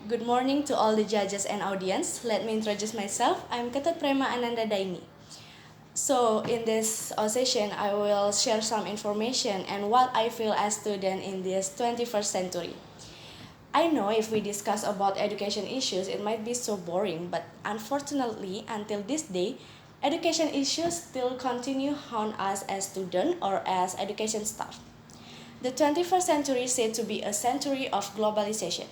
Good morning to all the judges and audience. Let me introduce myself. I'm Ketut Prema Anandadayini. So in this session, I will share some information and what I feel as student in this 21st century. I know if we discuss about education issues, it might be so boring, but unfortunately, until this day, education issues still continue haunt us as students or as education staff. The 21st century is said to be a century of globalization.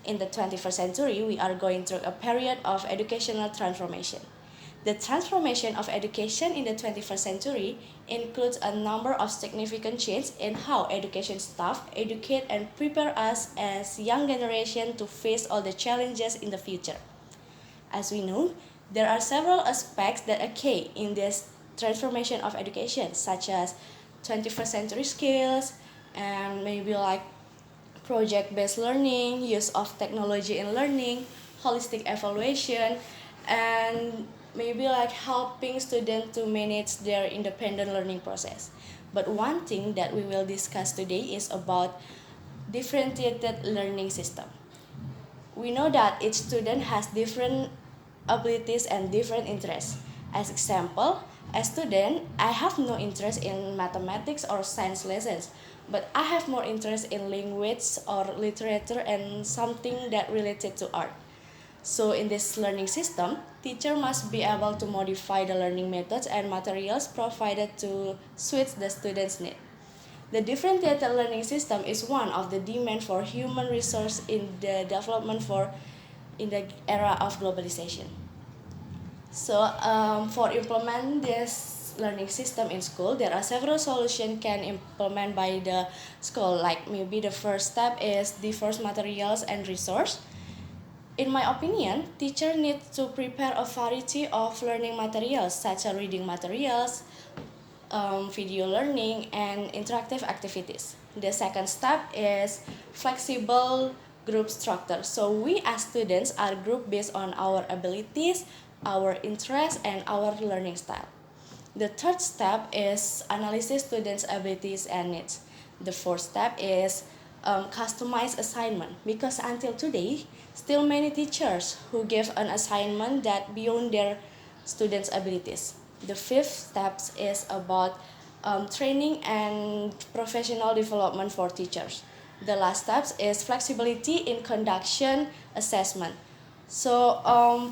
In the 21st century, we are going through a period of educational transformation. The transformation of education in the 21st century includes a number of significant changes in how education staff educate and prepare us as young generation to face all the challenges in the future. As we know, there are several aspects that occur in this transformation of education, such as 21st century skills, and maybe like project-based learning, use of technology in learning, holistic evaluation, and maybe like helping students to manage their independent learning process. But one thing that we will discuss today is about differentiated learning system. We know that each student has different abilities and different interests. As example, as student, I have no interest in mathematics or science lessons, but I have more interest in language or literature and something that related to art. So in this learning system, teacher must be able to modify the learning methods and materials provided to suit the student's need. The differentiated learning system is one of the demand for human resource in the development in the era of globalization. So for implement this learning system in school, there are several solutions can implement by the school. Like maybe the first step is diverse materials and resource. In my opinion, teacher need to prepare a variety of learning materials such as reading materials, video learning, and interactive activities. The second step is flexible group structure. So we as students are grouped based on our abilities, our interests, and our learning style. The third step is analysis students' abilities and needs. The fourth step is customized assignment, because until today, still many teachers who give an assignment that beyond their students' abilities. The fifth step is about training and professional development for teachers. The last step is flexibility in conduction assessment. So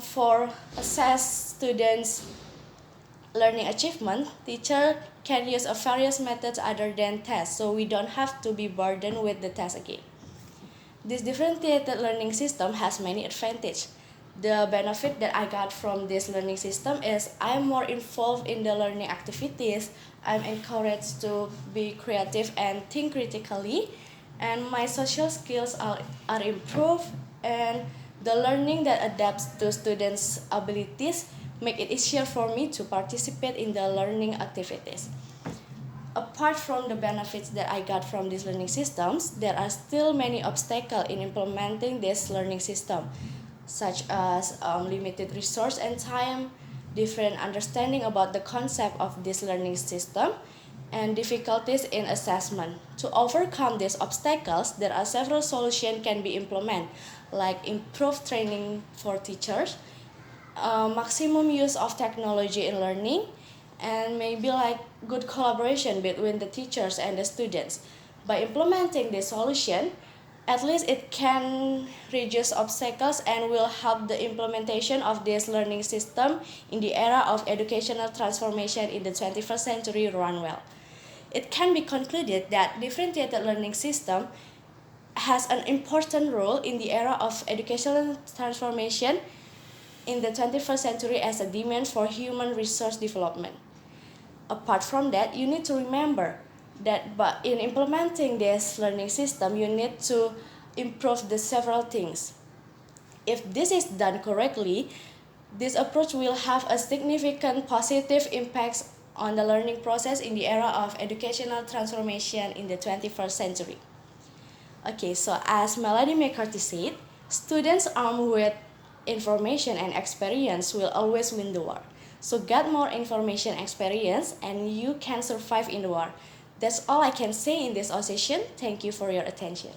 for assess students' learning achievement, teacher can use a various methods other than tests, so we don't have to be burdened with the test again. This differentiated learning system has many advantages. The benefit that I got from this learning system is I'm more involved in the learning activities, I'm encouraged to be creative and think critically, and my social skills are improved, and the learning that adapts to students' abilities make it easier for me to participate in the learning activities. Apart from the benefits that I got from these learning systems, there are still many obstacles in implementing this learning system, such as limited resource and time, different understanding about the concept of this learning system, and difficulties in assessment. To overcome these obstacles, there are several solutions can be implemented, like improved training for teachers, maximum use of technology in learning, and maybe like good collaboration between the teachers and the students. By implementing this solution, at least it can reduce obstacles and will help the implementation of this learning system in the era of educational transformation in the 21st century run well. It can be concluded that differentiated learning system has an important role in the era of educational transformation in the 21st century as a demand for human resource development. Apart from that, you need to remember that in implementing this learning system, you need to improve the several things. If this is done correctly, this approach will have a significant positive impact on the learning process in the era of educational transformation in the 21st century. Okay, so as Melody McCarthy said, students armed with information and experience will always win the war. So get more information experience and you can survive in the war. That's all I can say in this session. Thank you for your attention.